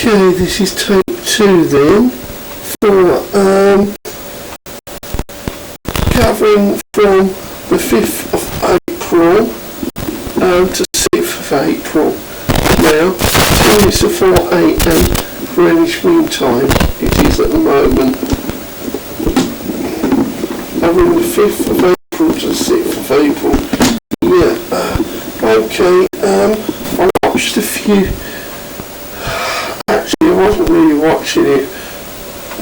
Okay, this is take 2 then, for covering from the 5th of April to 6th of April. Now, 2 minutes to 4 AM Greenwich Mean Time it is at the moment. Covering the 5th of April to the 6th of April. Yeah, okay, I watched a few. Actually, I wasn't really watching it,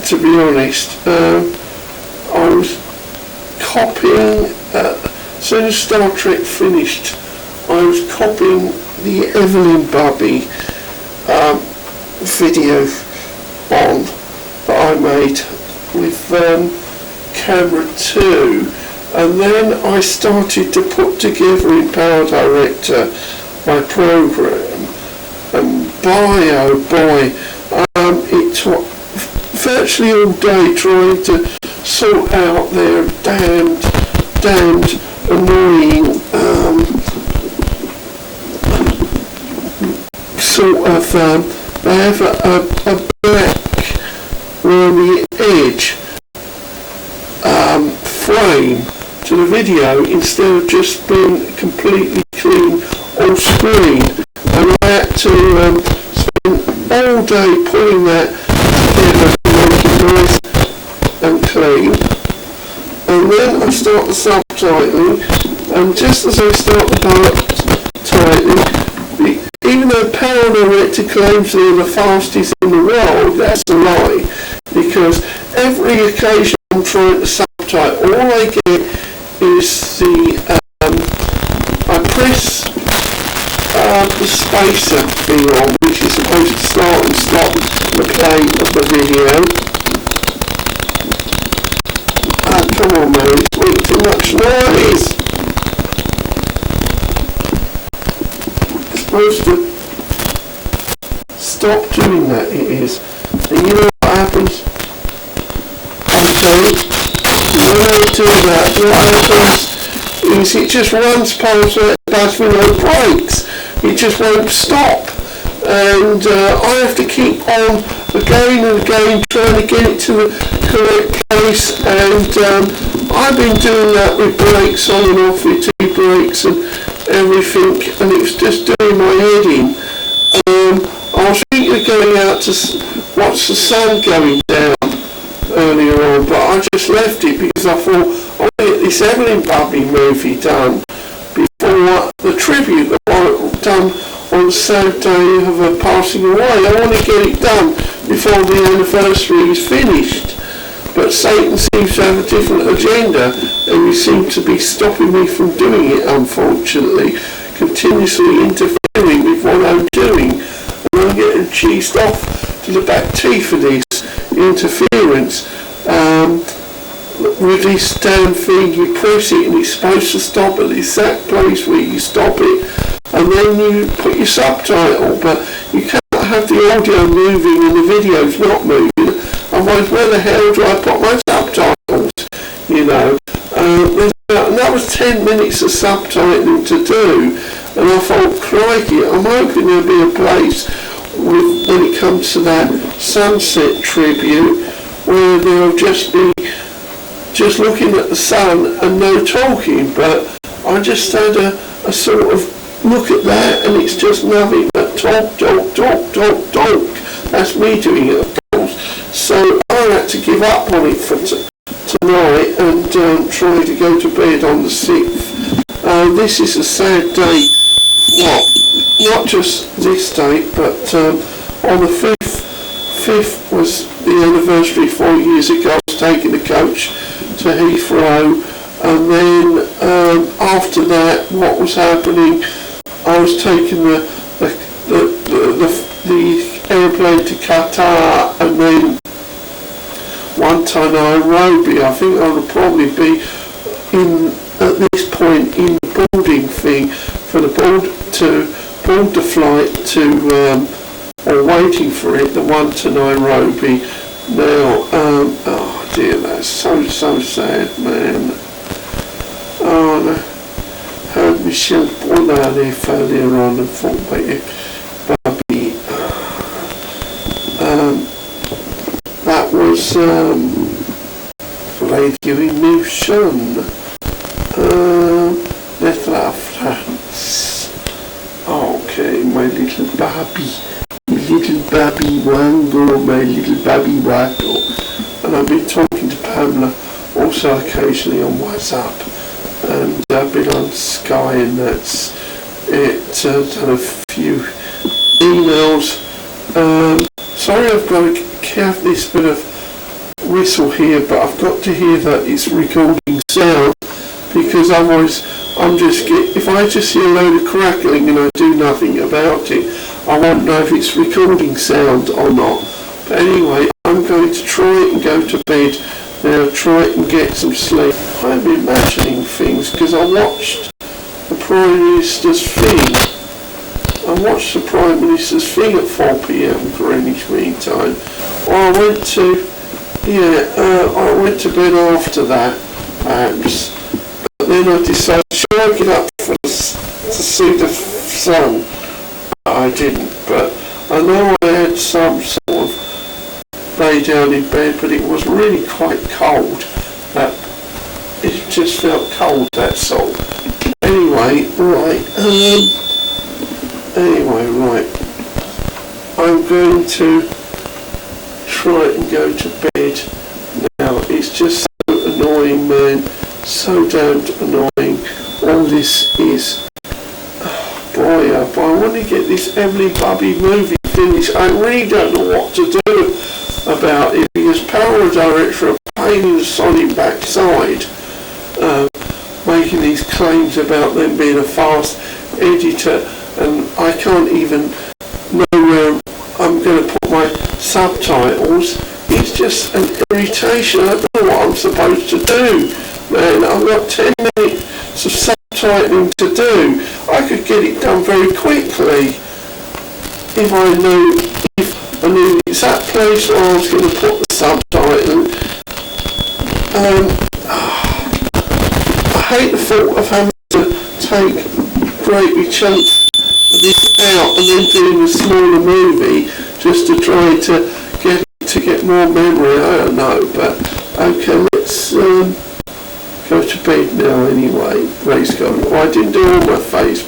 to be honest. I was copying, as soon as Star Trek finished, I was copying the EveLyn Bubby video on that I made with camera 2, and then I started to put together in Power Director my program. And boy, oh boy, it took virtually all day trying to sort out their damned annoying sort of, they have a black around the edge frame to the video instead of just being completely clean on screen. And I had to spend all day pulling that together to make it nice and clean. And then I start the subtitling, and just as I start the subtitling, even though Power Director claims they're the fastest in the world, that's a lie, because every occasion I'm trying to subtitle, all I get is the, I press the spacer thing on, which is supposed to start and stop the play of the video. Come on man, it's making too much noise. It's supposed to stop doing that, it is. And you know what happens? Okay, when I do that, what happens is it just runs past that bus with no brakes. It just won't stop, and I have to keep on again and again trying to get it to the correct place, and I've been doing that with brakes on and off, with 2 brakes and everything, and it's just doing my head in. I was thinking of going out to watch the sun going down earlier on, but I just left it because I thought I'll get this EveLyn Bubby movie done before the tribute that I done on the sad day of her passing away. I want to get it done before the anniversary is finished, but Satan seems to have a different agenda, and he seems to be stopping me from doing it, unfortunately, continuously interfering with what I'm doing, and I'm getting cheesed off to the back teeth of this interference. With this damn thing, you press it and it's supposed to stop at the exact place where you stop it, and then you put your subtitle, but you can't have the audio moving and the video's not moving, otherwise where the hell do I put my subtitles, you know? And that was 10 minutes of subtitling to do, and I thought, crikey, I'm hoping there'll be a place when it comes to that sunset tribute where there'll just be looking at the sun and no talking, but I just had a sort of look at that, and it's just nothing but talk. That's me doing it, of course. So I had to give up on it for tonight and try to go to bed on the 6th. This is a sad day, well, not just this date, but on the 5th was the anniversary 4 years ago. I was taking the coach to Heathrow, and then after that, what was happening, I was taking the airplane to Qatar, and then one to NAIROBI. I think I would probably be at this point in the boarding thing for the board the flight to or waiting for it, the one to Nairobi. Now, oh dear, that's so sad, man. Oh, I heard Michelle Bollard there earlier on and thought about it, Bubby. Radio Emotion. Little France. Okay, my little Barbie. Little Barbie Wango, my little Barbie Waddle. And I've been talking to Pamela also occasionally on WhatsApp, and I've been on Sky, and that's it. Done a few emails. Sorry I've got to have this bit of whistle here, but I've got to hear that it's recording sound, because otherwise if I just hear a load of crackling and I do nothing about it, I won't know if it's recording sound or not. But anyway, I'm going to try and go to bed now, try and get some sleep. I'm imagining things because I watched the Prime Minister's thing. I watched the Prime Minister's thing at 4 PM Greenwich Mean Time. Well, I went to bed after that, perhaps. But then I decided, should I get up to see the sun? I didn't, but I know I had some sort of lay down in bed, but it was really quite cold. It just felt cold, that's all. Anyway, right. I'm going to try and go to bed now. It's just so annoying, man. So damned annoying. All this is. Boy, I want to get this EveLyn Bubby movie finished. I really don't know what to do about it, because Power Director are a pain in the solid backside, making these claims about them being a fast editor, and I can't even know where I'm going to put my subtitles. It's just an irritation. I don't know what I'm supposed to do, man. I've got 10 minutes of subtitling to do. I could get it done very quickly if I knew the exact place where I was going to put the subtitle. I hate the thought of having to take great big chunks of this out and then doing a smaller movie just to try to get more memory. I don't know, but okay, let's go to bed now anyway. Praise God. Well, I didn't do all my face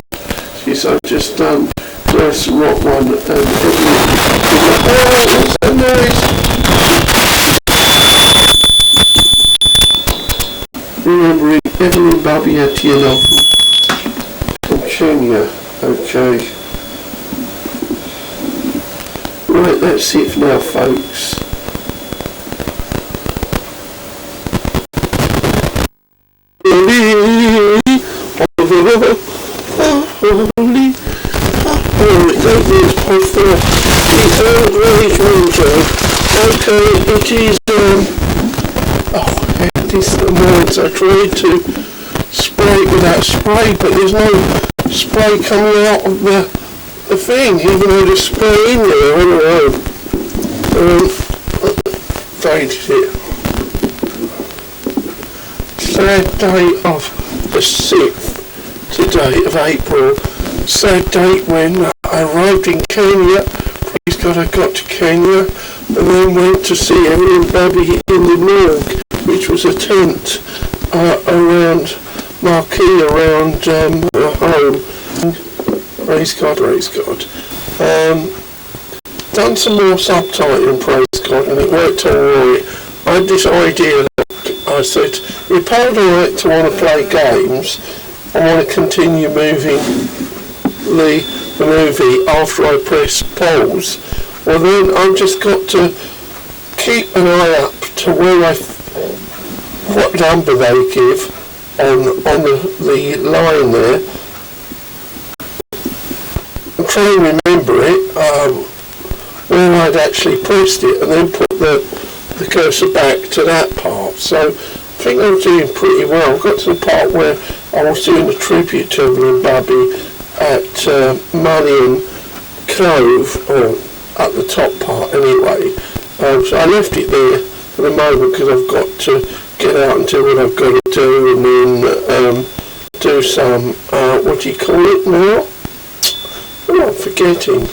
because I've just done Glass Rock one and everything. What's that noise? Remembering EveLyn Bubby at from Kenya. Okay. Right, that's it for now, folks. Okay, it is, this annoyance. I tried to spray it with that spray, but there's no spray coming out of the thing, even though there's spray in there. I don't know. Dated it. Sad day of the 6th today of April. Sad date when I arrived in Kenya. Praise God, I got to Kenya and then went to see EveLyn Bubby in the morgue, which was a tent around marquee around her home. Praise God, praise God. Done some more subtitling, praise God, and it worked alright. I had this idea that I said, if I like to want to play games, I want to continue moving the movie after I press pause. Well then I've just got to keep an eye up to what number they give on the line there. I'm trying to remember it, where I'd actually pressed it, and then put the cursor back to that part. So I think I'm doing pretty well. I've got to the part where I was doing a tribute to EveLyn Bubby at MILY Cove, or at the top part anyway. So I left it there for the moment because I've got to get out and do what I've got to do, and then do some, what do you call it now? Oh, I'm forgetting.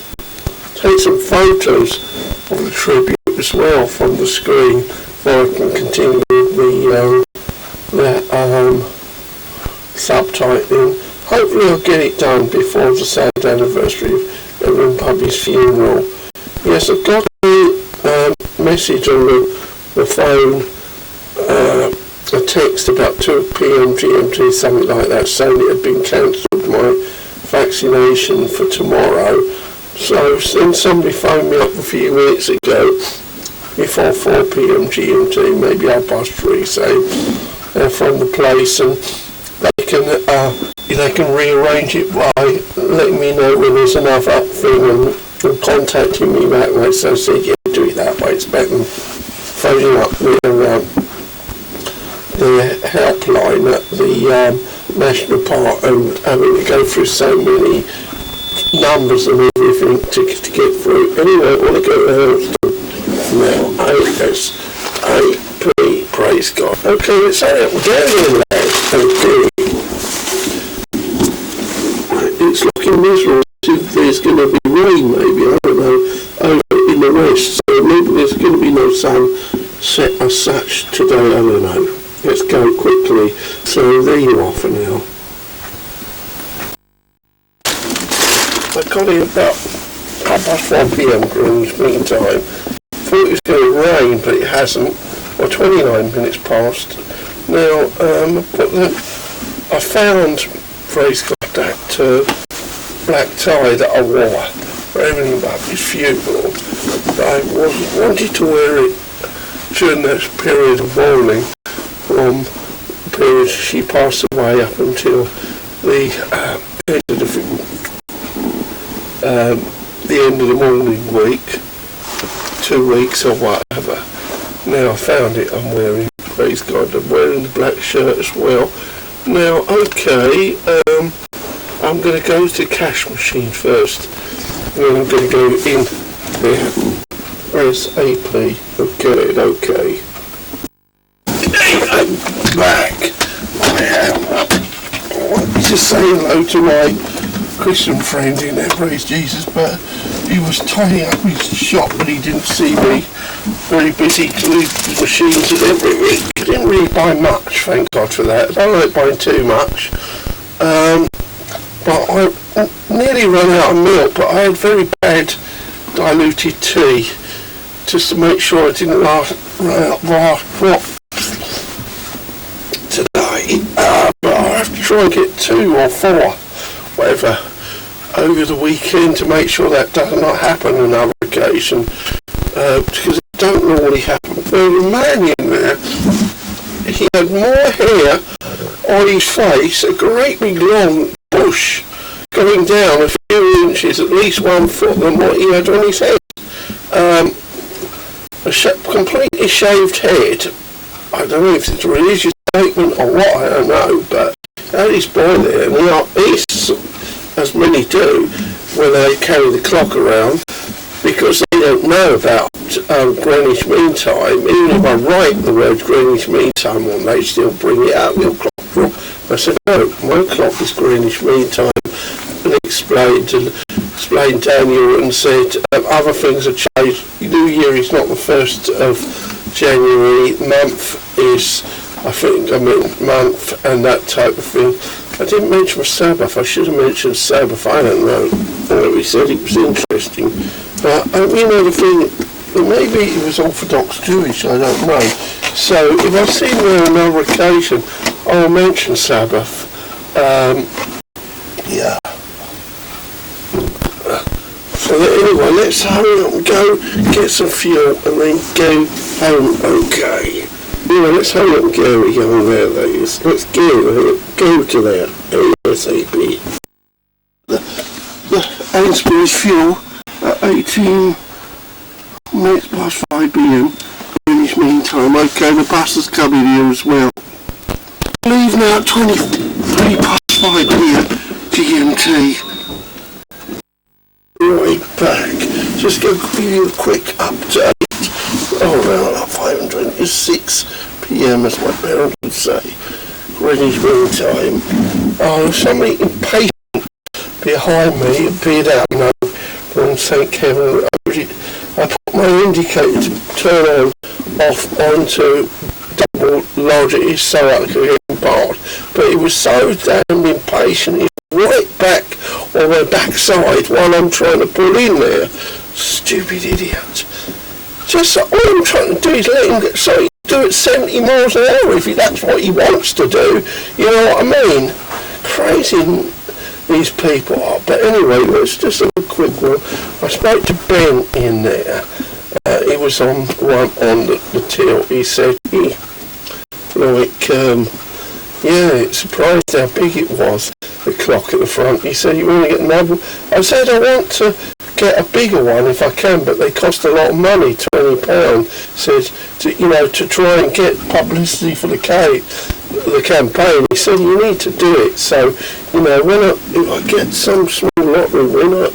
Take some photos of the tribute as well from the screen, so I can continue the subtitling. Hopefully I'll get it done before the sad anniversary of EveLyn Bubby's funeral. Yes, I got a message on the phone, a text about 2 p.m. GMT, something like that, saying it had been cancelled, my vaccination for tomorrow. So then somebody phoned me up a few minutes ago, before 4 p.m. GMT, maybe 3:30, say, from the place, and they can rearrange it by letting me know when there's another thing and contacting me that way. So I said, yeah, do it that way. It's better than phoning up the helpline at the National Park and having to go through so many numbers and everything to get through. Anyway, I want to go to now. AS, AP, praise God. Okay, let's hurry up. We're down there. Okay. It's looking miserable. There's going to be rain, maybe, I don't know, over in the west. So maybe there's going to be no sun set as such today, I don't know. Let's go quickly. So there you are for now. I got here about 1 p.m. Greenwich Mean Time. Thought it was going to rain, but it hasn't. Well, 29 minutes past. Now, I found, praise God, that black tie that I wore for EveLyn Bubby's funeral. I wanted to wear it during this period of mourning, from the period she passed away up until the end of the mourning week, 2 weeks or whatever. Now I found it, I'm wearing, praise God, I'm wearing the black shirt as well. Now, okay, I'm going to go to the cash machine first, and then I'm going to go in there. Where's AP? Okay. I'm back. I am. I wanted to say hello to my Christian friend in there, praise Jesus, but he was tidying up his shop and he didn't see me. Very busy gluing the machines and everything. I didn't really buy much, thank God for that. I don't like buying too much. But I nearly ran out of milk, but I had very bad diluted tea, just to make sure I didn't run out today. But I have to try and get 2 or 4, whatever, over the weekend to make sure that does not happen on another occasion, because it don't normally happen. There was a man in there, he had more hair on his face, a great big long bush going down a few inches, at least 1 foot, than what he had on his head. A completely shaved head. I don't know if it's a religious statement or what, I don't know, but had his boy there, and he's, as many do when they carry the clock around, because they don't know about Greenwich Mean Time. Even if I write the word Greenwich Mean Time on, they still bring it out, your clock. I said, no, my clock is Greenwich Mean Time, and explained Daniel and said other things have changed. New Year is not the 1st of January, month is, month and that type of thing. I didn't mention Sabbath, I should have mentioned Sabbath, I don't know. He said it was interesting. But, the thing, maybe it was Orthodox Jewish, I don't know. So, if I see him on another occasion, I'll mention Sabbath. Yeah. So anyway, let's hurry up and go get some fuel and then go home. Okay. Let's hurry up and go there, ladies. Let's go to there. ASAP. The Ainsbury's fuel at 18 minutes past 5 p.m. Greenwich Mean Time. Okay, the bus is coming here as well. Leave now at 23 past 5 p.m. GMT. Right back. Just go give you a quick update. Around 5:26 p.m. is what parents would say. Greenwich Mean Time. Oh, somebody impatient behind me appeared out now from St. Kevin. I I put my indicator to turn on, off onto double larger is so I could get him past, but he was so damn impatient. He's right back on my backside while I'm trying to pull in there. Stupid idiot. Just all I'm trying to do is let him get, so he can do it 70 miles an hour if that's what he wants to do. You know what I mean? Crazy these people are. But anyway, let's just have a quick one. I spoke to Ben in there. He was on the till. He said, it surprised how big it was, the clock at the front. He said, you want to get another? I said, I want to get a bigger one if I can, but they cost a lot of money, £20. Said, to try and get publicity for the campaign. He said, you need to do it. So, if I get some small lottery winner,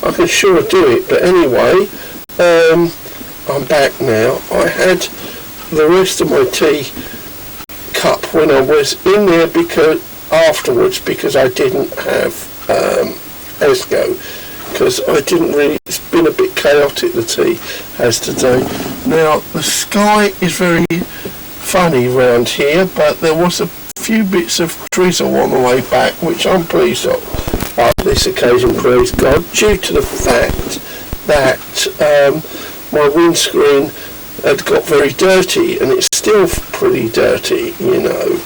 I can sure do it. But anyway, I'm back now. I had the rest of my tea cup when I was in there because I didn't have Esco, because I didn't really, it's been a bit chaotic, the tea has today. Now the sky is very funny round here, but there was a few bits of drizzle on the way back, which I'm pleased of on this occasion, praise God, due to the fact that my windscreen had got very dirty, and it's still pretty dirty,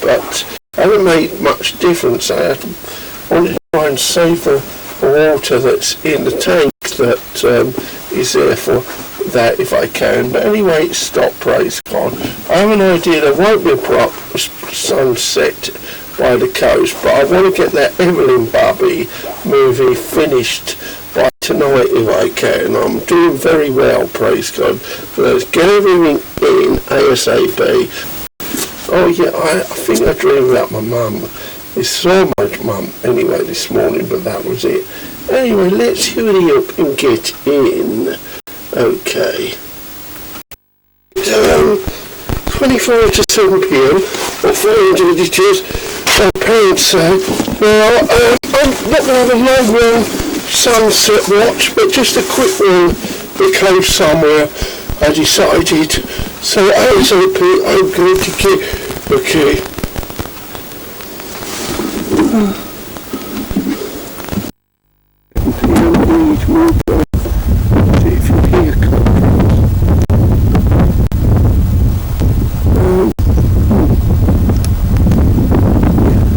but it hasn't made much difference. I wanted to try and save the water that's in the tank that is there for that if I can. But anyway, it's stopped, praise God. I have an idea there won't be a proper sunset by the coast, but I want to get that EveLyn Bubby movie finished by tonight if I can. I'm doing very well, praise God. Let's get everything in ASAP. Oh yeah, I think I dreamed about my mum. There's so much mum anyway this morning, but that was it. Anyway, let's hurry up and get in. Okay. 24 to 7 p.m. or 400 editors. Parents say, well, I'm not going to have a long sunset watch, but just a quick one that close somewhere, I decided. So ASAP, I'm going to get, okay.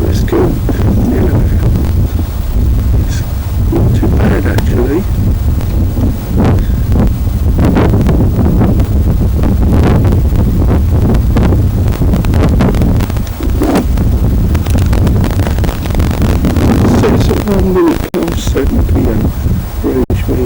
Let's go. It's not too bad actually. So it's at 1 minute past 7 p.m. Range me.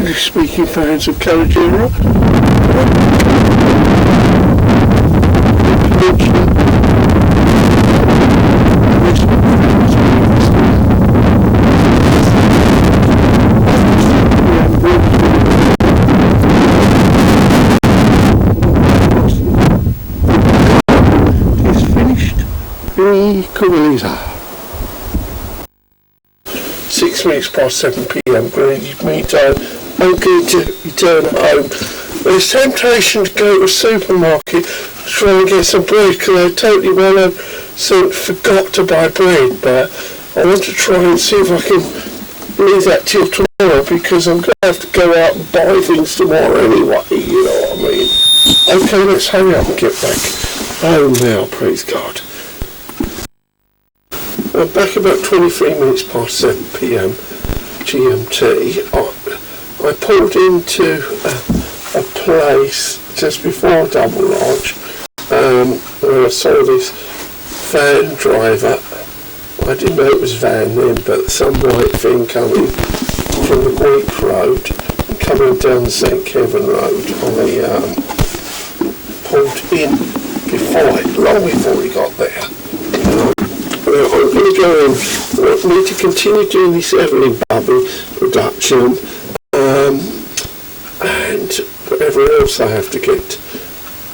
English-speaking fans of Peninsula. It's finished. Be 6 minutes past 7 p.m. Greenwich Mean Time. I'm going to return home. There's temptation to go to a supermarket to try and get some bread because I totally forgot to buy bread, but I want to try and see if I can leave that till tomorrow because I'm going to have to go out and buy things tomorrow anyway, you know what I mean. Okay, let's hurry up and get back home now, praise God. I'm back about 23 minutes past 7 p.m. GMT. I pulled into a place just before Double Lodge where I saw this van driver. I didn't know it was van then, but some white thing coming from the Greek Road and coming down the St. Kevin Road. I pulled in long before he got there. I'm going to go in. I need to continue doing this EveLyn Bubby production and whatever else I have to get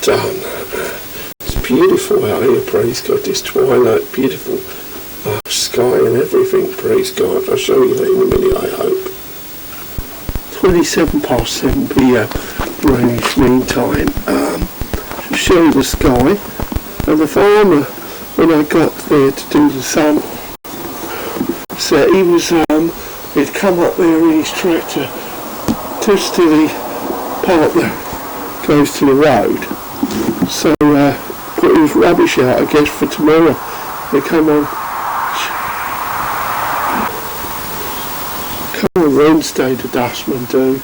done. It's beautiful out here, praise God. This twilight, beautiful sky and everything, praise God. I'll show you that in a minute, I hope. 27 past 7 p.m. Greenwich Mean Time. To show you the sky and the farmer. When I got there to do the sun, so he was, he'd come up there in his tractor just to the part that goes to the road. So, put his rubbish out, I guess, for tomorrow. They come on Wednesday, the dustmen do.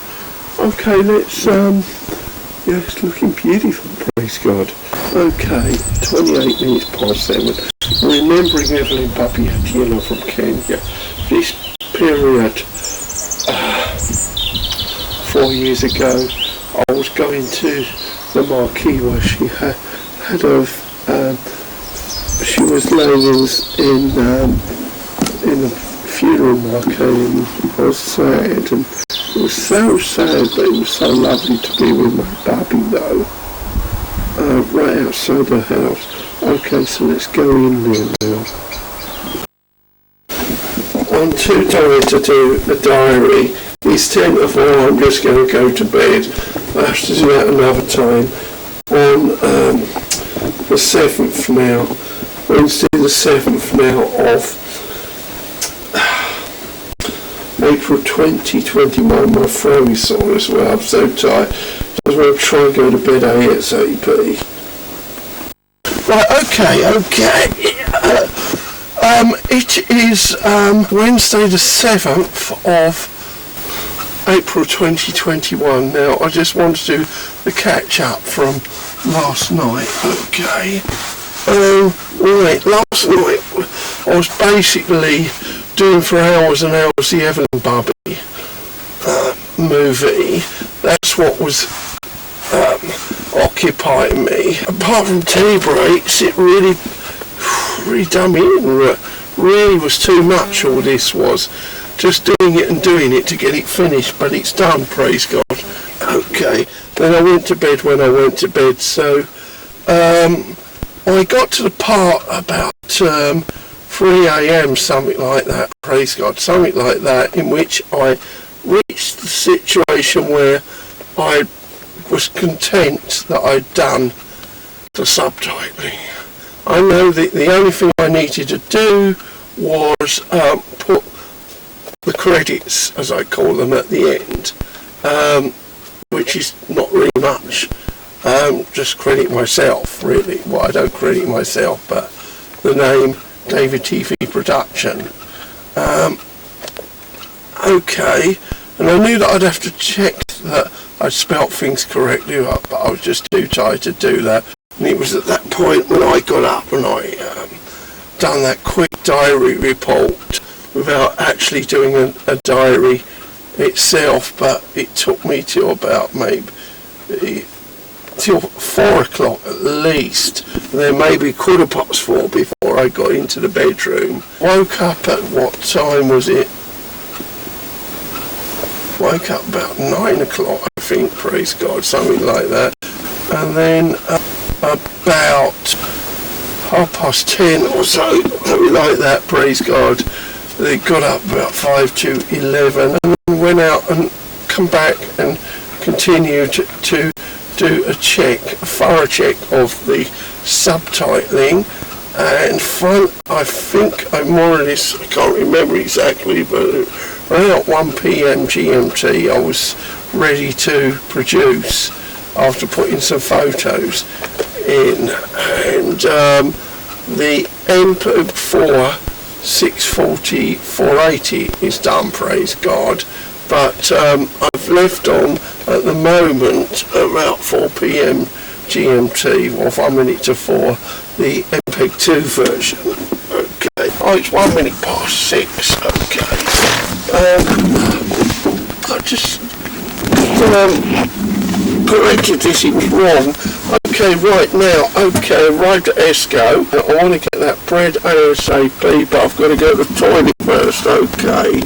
Okay, let's, yeah, it's looking beautiful, praise God. Okay, 28 minutes past 7. Remembering EveLyn Bubby from Kenya. This period, 4 years ago, I was going to the marquee where she she was laying in the funeral marquee, and I was sad, and it was so sad, but it was so lovely to be with my Bubby though. Right outside the house. Okay, so let's go in there now. I'm too tired to do a diary. It's 10 to 4, I'm just going to go to bed. I have to do that another time. On the 7th now, Wednesday the 7th now of April 2021, my throat is sore as well. I'm so tired. I want to try and go to bed ASAP. Right, okay. It is Wednesday the 7th of April 2021. Now, I just want to do the catch up from last night. Okay. Right, last night I was basically doing for hours and hours the EveLyn Bubby movie. That's what was occupying me. Apart from tea breaks, it really done me in. Really was too much, all this was. Just doing it to get it finished, but it's done, praise God. Okay, then I went to bed when I went to bed, so I got to the part about 3 a.m, something like that, praise God, something like that, in which I reached the situation where I was content that I'd done the subtitling. I know that the only thing I needed to do was put the credits, as I call them, at the end, which is not really much. Just credit myself, really. Well, I don't credit myself, but the name David TV Production. Okay, and I knew that I'd have to check that I'd spelt things correctly, but I was just too tired to do that. And it was at that point when I got up and I done that quick diary report without actually doing a diary itself, but it took me till about maybe till 4 o'clock at least, and then maybe 4:15 before I got into the bedroom. Woke up at what time was it? Woke up about 9 o'clock, I think, praise God, something like that. And then about 10:30 or so, something like that, praise God. They got up about 5 to 11 and went out and come back and continued to do a thorough check of the subtitling. And I think I more or less, I can't remember exactly, but around 1 p.m. GMT I was ready to produce after putting some photos in. And the MP4 640 480 is done, praise God, but I've left on at the moment about 4 p.m. GMT, or 1 minute to 4, the MPEG-2 version. Okay, oh, it's 1 minute past 6. Okay, I just corrected this, it was wrong. Okay, right now, okay, arrived at ESCO. I want to get that bread ASAP, but I've got to go to the toilet first. Okay,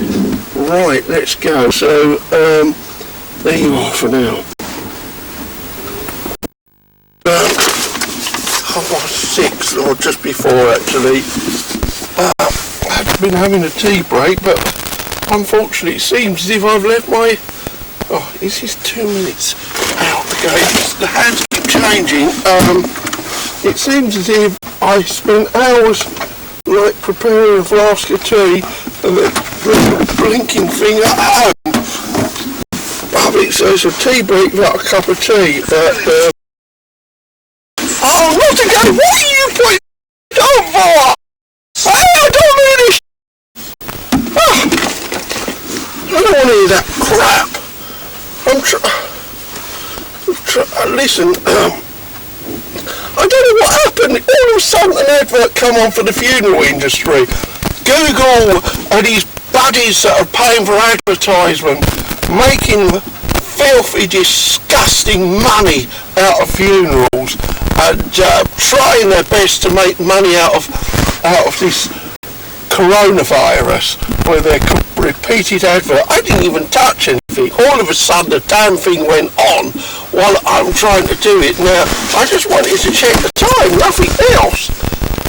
right, let's go. So, there you are for now. 6:30, or just before actually. I've been having a tea break, but unfortunately it seems as if I've left my... Oh, is this 2 minutes out again? The hands keep changing. It seems as if I spent hours like preparing a flask of tea and then the blinking thing at home. So it's a tea break without a cup of tea. Oh, not again! What are you putting on for? Hey, I don't need this. I don't want to hear that crap. Listen, I don't know what happened. All of a sudden an advert come on for the funeral industry. Google and his buddies that are paying for advertisement, making filthy, disgusting money out of funerals, and trying their best to make money out of this coronavirus with their repeated advert. I didn't even touch anything. All of a sudden the damn thing went on while I'm trying to do it. Now I just wanted to check the time, nothing else,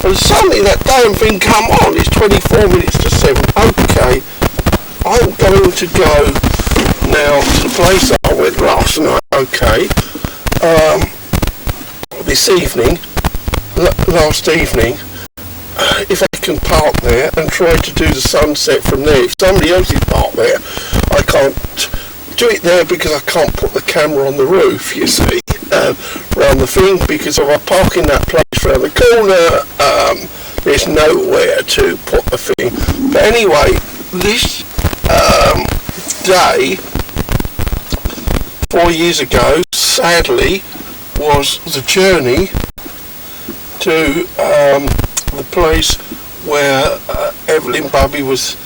and suddenly that damn thing come on. It's 24 minutes to 7. Okay, I'm going to go now to the place that I went last night. Okay, this evening, last evening, if I can park there and try to do the sunset from there. If somebody else is parked there, I can't do it there because I can't put the camera on the roof, you see, around the thing, because if I park in that place around the corner, there's nowhere to put the thing. But anyway, this day 4 years ago, sadly, was the journey to the place where EveLyn Bubby was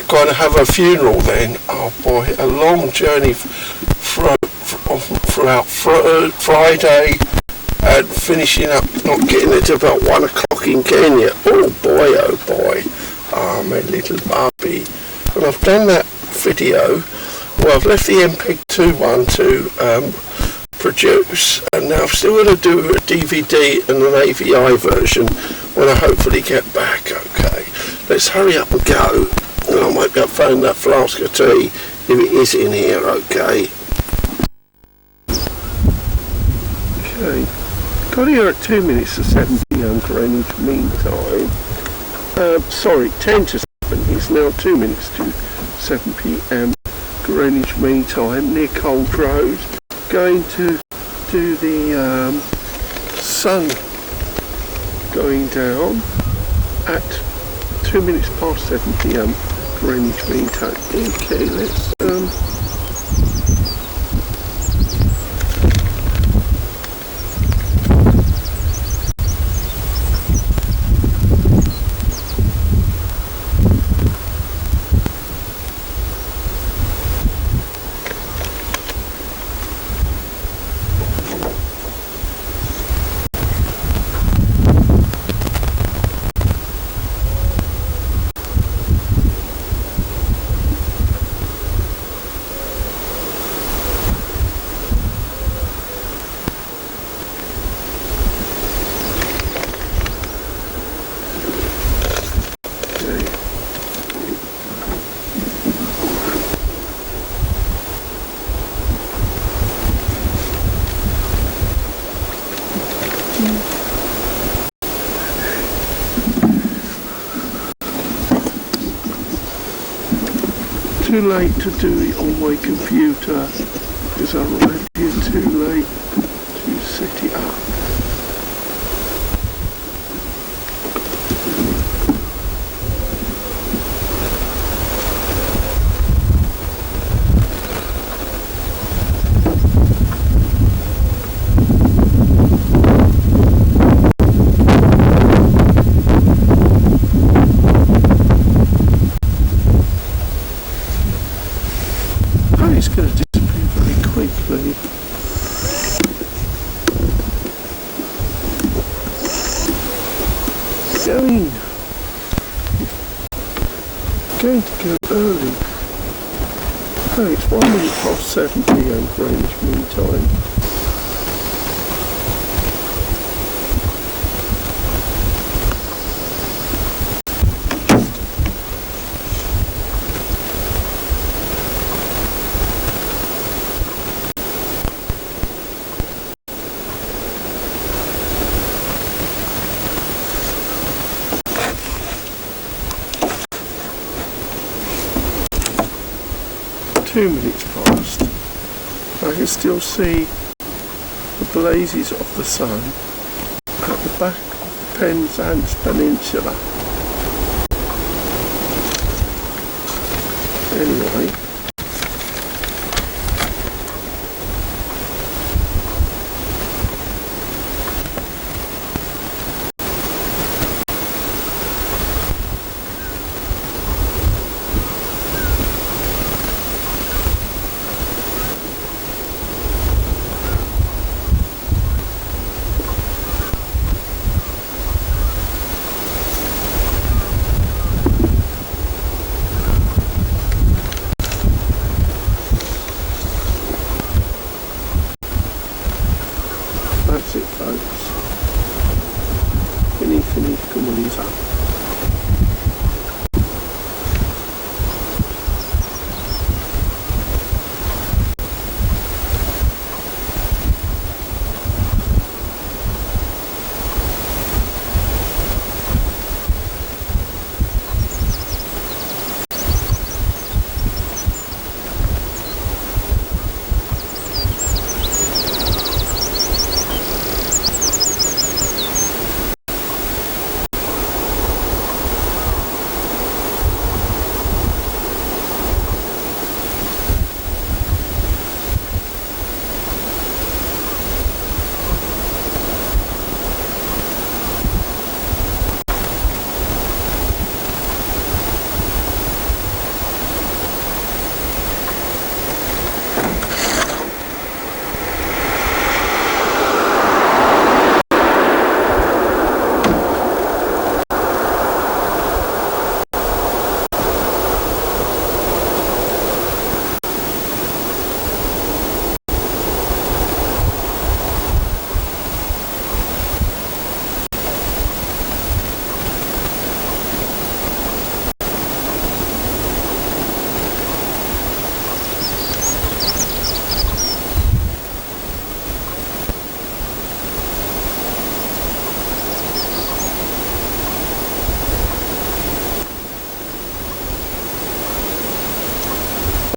going to have her funeral then. Oh boy, a long journey throughout Friday and finishing up, not getting there till about 1 o'clock in Kenya. Oh boy, oh boy. Oh, my little Barbie. And I've done that video. Well, I've left the MPEG-2 one to produce, and now I've still got to do a DVD and an AVI version when I hopefully get back. Okay, let's hurry up and go, and I might be able to find that flask of tea if it is in here. Okay. Okay, got here at 2 minutes to 7 p.m. Greenwich Mean Time. Sorry, 10 to 7. It's now 2 minutes to 7 p.m. Greenwich Mean Time, near Cold Road. Going to do the sun going down at 2 minutes past 7 p.m. Greenwich Mean Time. Okay, let's too late to do it on my computer because I arrived here too late to set it up. It's going to disappear very quickly. Going to go early. Oh, it's 1 minute past 7 p.m. Greenwich Mean Time. Two minutes past. I can still see the blazes of the sun at the back of the Peninsula. Anyway. That's it, folks. Fini, comunità.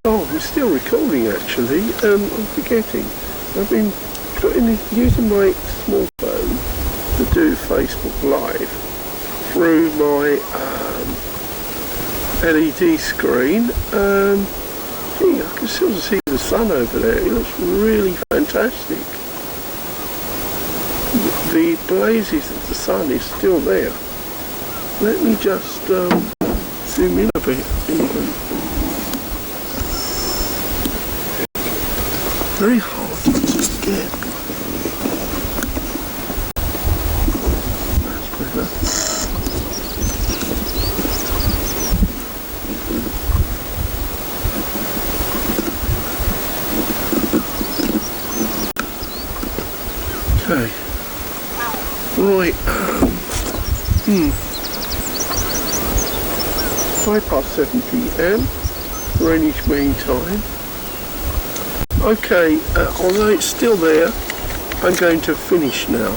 Oh, I'm still recording actually. I'm forgetting. I've been using my small phone to do Facebook Live through my LED screen. Gee, I can still see the sun over there. It looks really fantastic. The blazes of the sun is still there. Let me just zoom in a bit even. Very hard to get. That's better. Okay. Right. 7 p.m. Greenwich Mean Time. Okay, although it's still there, I'm going to finish now.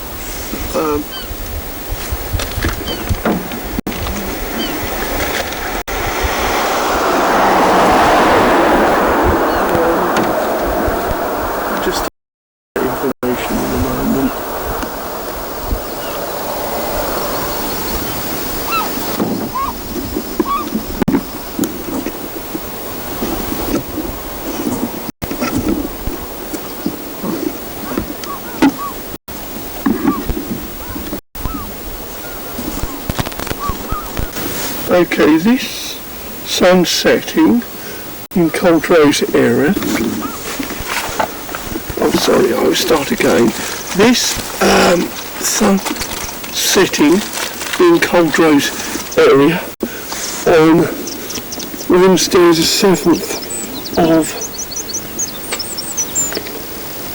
Okay, this sun setting in Coldrose area. I'm sorry, I will start again. This sun setting in Coldrose area on Wednesday the 7th of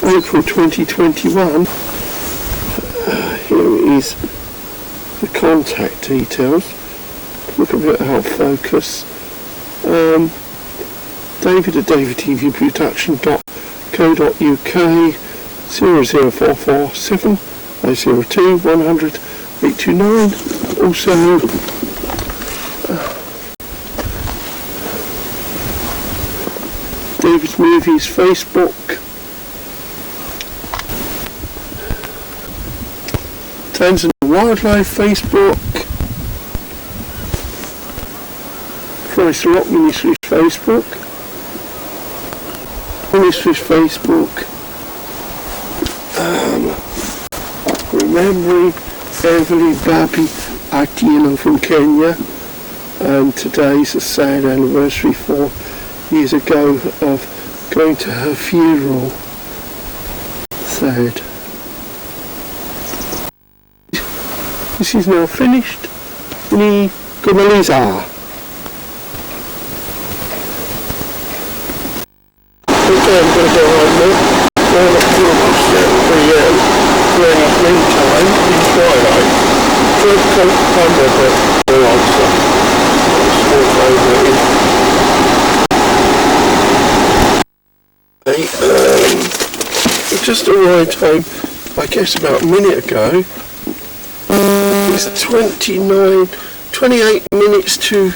April 2021. Here is the contact details. Look a bit out of focus. David at davidtvproduction.co.uk 00447 802 100 829. Also David's Movies Facebook, Tanzania Wildlife Facebook, Christ Rock Ministries Facebook, Ministries Facebook, Remembering EveLyn Bubby from Kenya, and today's a sad anniversary, 4 years ago, of going to her funeral. Sad. This is now finished. Ni kumaliza. Okay, I'm going to go on now. Now I'm going to set for any meantime in twilight. First coat thunder, but no answer. Small over in. I just arrived home, I guess about a minute ago. It's 28 minutes to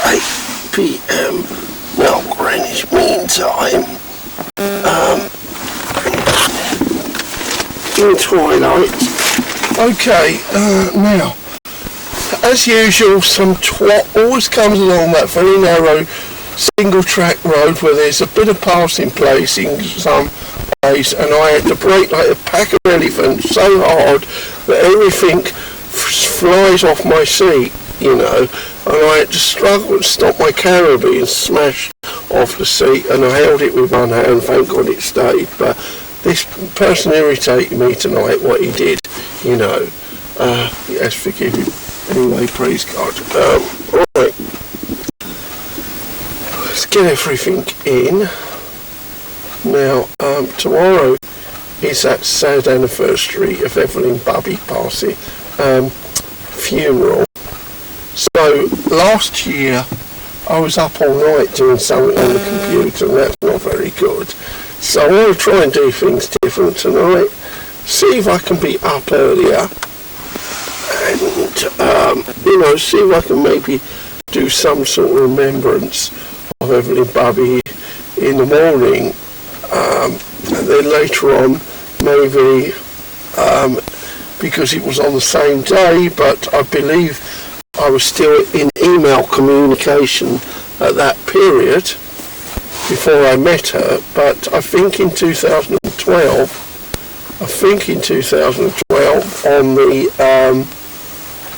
8 p.m. Well, Greenwich Mean Time. In twilight. Okay, now, as usual, some twat always comes along that very narrow single track road where there's a bit of passing place in some place, and I had to brake like a pack of elephants so hard that everything flies off my seat, you know, and I had to struggle to stop my carabby and smash off the seat, and I held it with one hand, thank God it stayed. But this person irritated me tonight, what he did, you know. Yes, forgive him. Anyway, praise God. Right. Let's get everything in. Now, tomorrow is that sad anniversary of EveLyn Bubby passing, funeral. So, last year, I was up all night doing something on the computer, and that's not very good. So I want to try and do things different tonight. See if I can be up earlier, and you know, see if I can maybe do some sort of remembrance of EveLyn Bubby in the morning, and then later on maybe because it was on the same day, but I believe I was still in email communication at that period before I met her. But I think in 2012 on the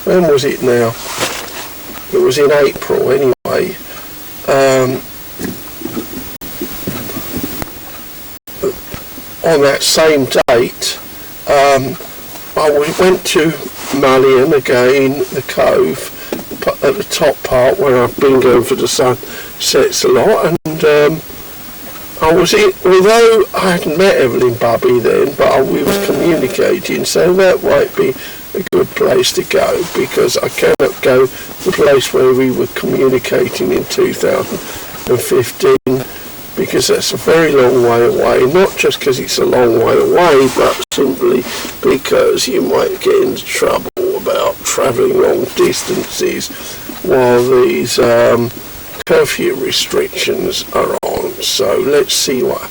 when was it now? It was in April anyway. On that same date, I went to MILY again, the cove, at the top part where I've been going for the sunsets a lot, and I was in, although I hadn't met EveLyn Bubby then, but we was communicating, so that might be a good place to go, because I cannot go the place where we were communicating in 2015, because that's a very long way away, not just because it's a long way away, but simply because you might get into trouble about travelling long distances while these curfew restrictions are on. So let's see what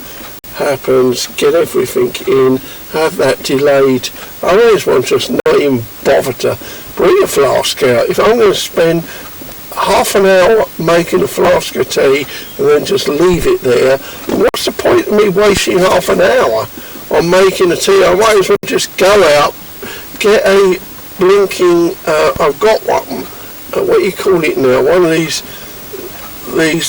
happens, get everything in, have that delayed. I always want to just not even bother to bring a flask out. If I'm going to spend half an hour making a flask of tea and then just leave it there, what's the point of me wasting half an hour on making a tea? I might as well just go out, get a blinking, I've got one, what you call it now, one of these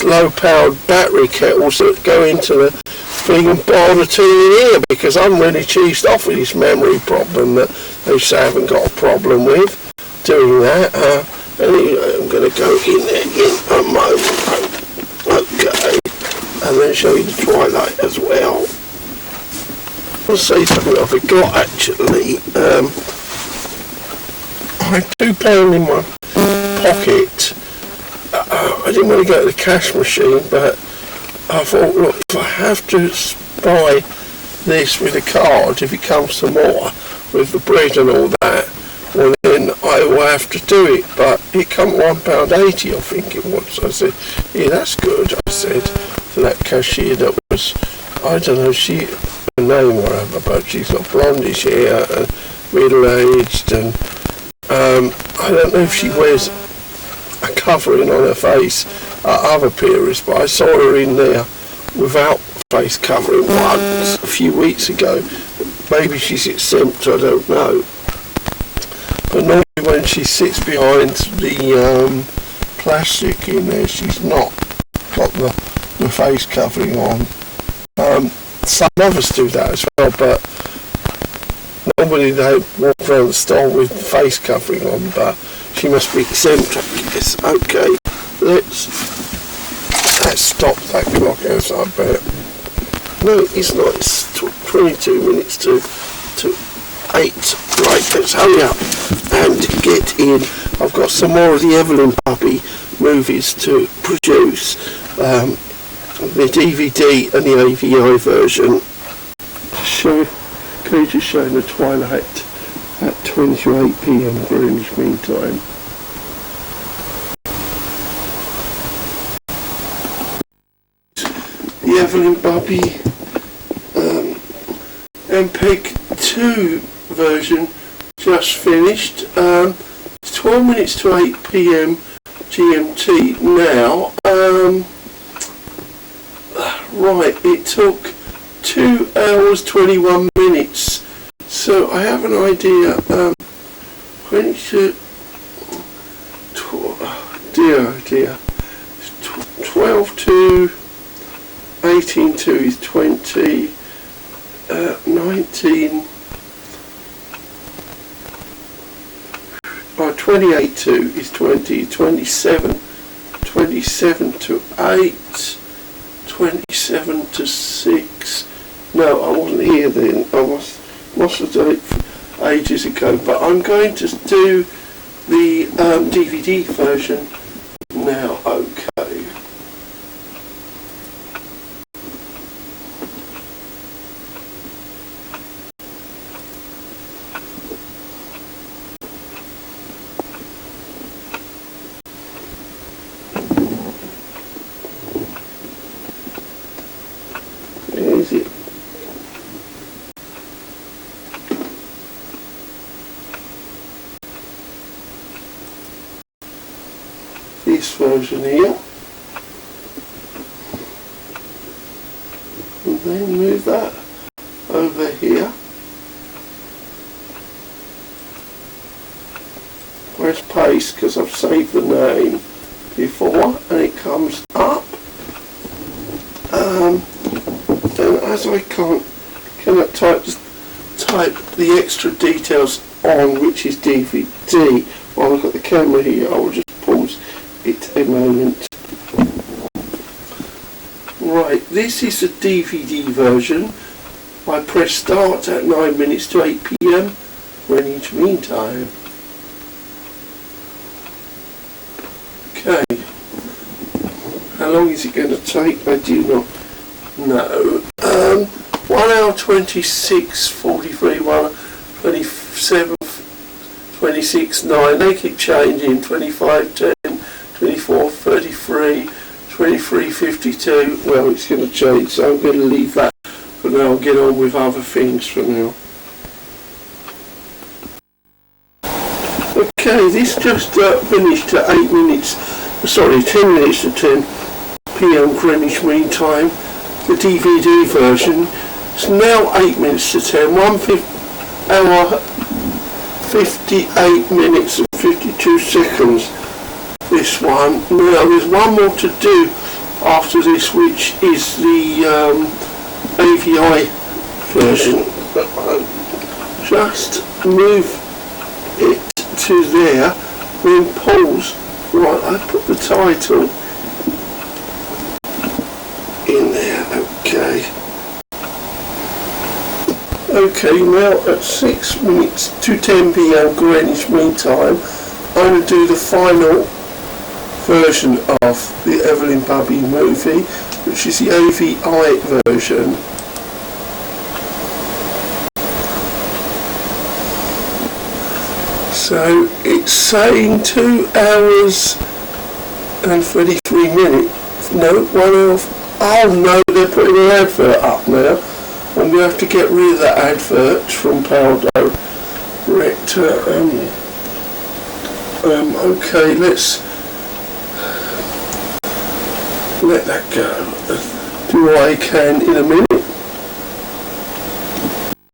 low powered battery kettles that go into the thing and boil the tea in here, because I'm really cheesed off with this memory problem that they say I haven't got a problem with doing that. Anyway, I'm going to go in there in a moment. Okay, and then show you the twilight as well. I'll say something I forgot actually. I had £2 in my pocket. I didn't want to go to the cash machine, but I thought, look, if I have to buy this with a card, if it comes to more, with the bread and all that, well then I will have to do it. But it come £1.80, I think it was. I said, yeah, that's good, I said to that cashier that was, I don't know, her name or whatever, but she's got blondish hair and middle-aged, and I don't know if she wears a covering on her face at other periods, but I saw her in there without face covering once a few weeks ago. Maybe she's exempt, I don't know. But normally when she sits behind the plastic in there, she's not got the face covering on. Some of us do that as well, but normally they walk around the store with the face covering on, but she must be exempt, I guess. Okay, let's stop that clock as I bet. No, it's not, it's 22 minutes to 8. Right, let's hurry up and get in. I've got some more of the EveLyn Bubby movies to produce. The DVD and the AVI version. Can you just show the twilight at 28 PM Greenwich Mean Time? The EveLyn Bubby MPEG 2 version just finished. It's 12 minutes to 8 PM GMT now. Right, it took 2 hours 21 minutes, so I have an idea. 22, dear, 12 to 18 to is 20, 19, 28 to is 20, 27 to 8, 27 to 6. No, I wasn't here then. I must have done it ages ago. But I'm going to do the DVD version now. Okay. Is it? This version here, and then move that over here. Press paste because I've saved the name before, and it comes up. And as I cannot type the extra details on, which is DVD, while I've got the camera here, I will just pause it a moment. Right, this is the DVD version. I press start at 9 minutes to 8 PM Greenwich Mean Time. Okay, how long is it going to take? I do not know. 1 hour 26, 43, 1, 27, 26, 9, they keep changing, 25, 10, 24, 33, 23, 52, well it's going to change, so I'm going to leave that for now and get on with other things for now. Okay, this just finished at 10 minutes to 10 PM Greenwich Mean Time. The DVD version. It's now 8 minutes to 10, 1 hour 58 minutes and 52 seconds, this one. Now there's one more to do after this, which is the AVI version. Just move it to there, then pause. Right, I put the title in there, okay. Okay, now at 6 minutes to 10 p.m. Greenwich Mean Time, I'm going to do the final version of the EveLyn Bubby movie, which is the AVI version. So it's saying 2 hours and 33 minutes. No, 1 hour. Oh no, they're putting an advert up now. I'm going to have to get rid of that advert from PUBL Director. Okay, let's let that go. Do what I can in a minute.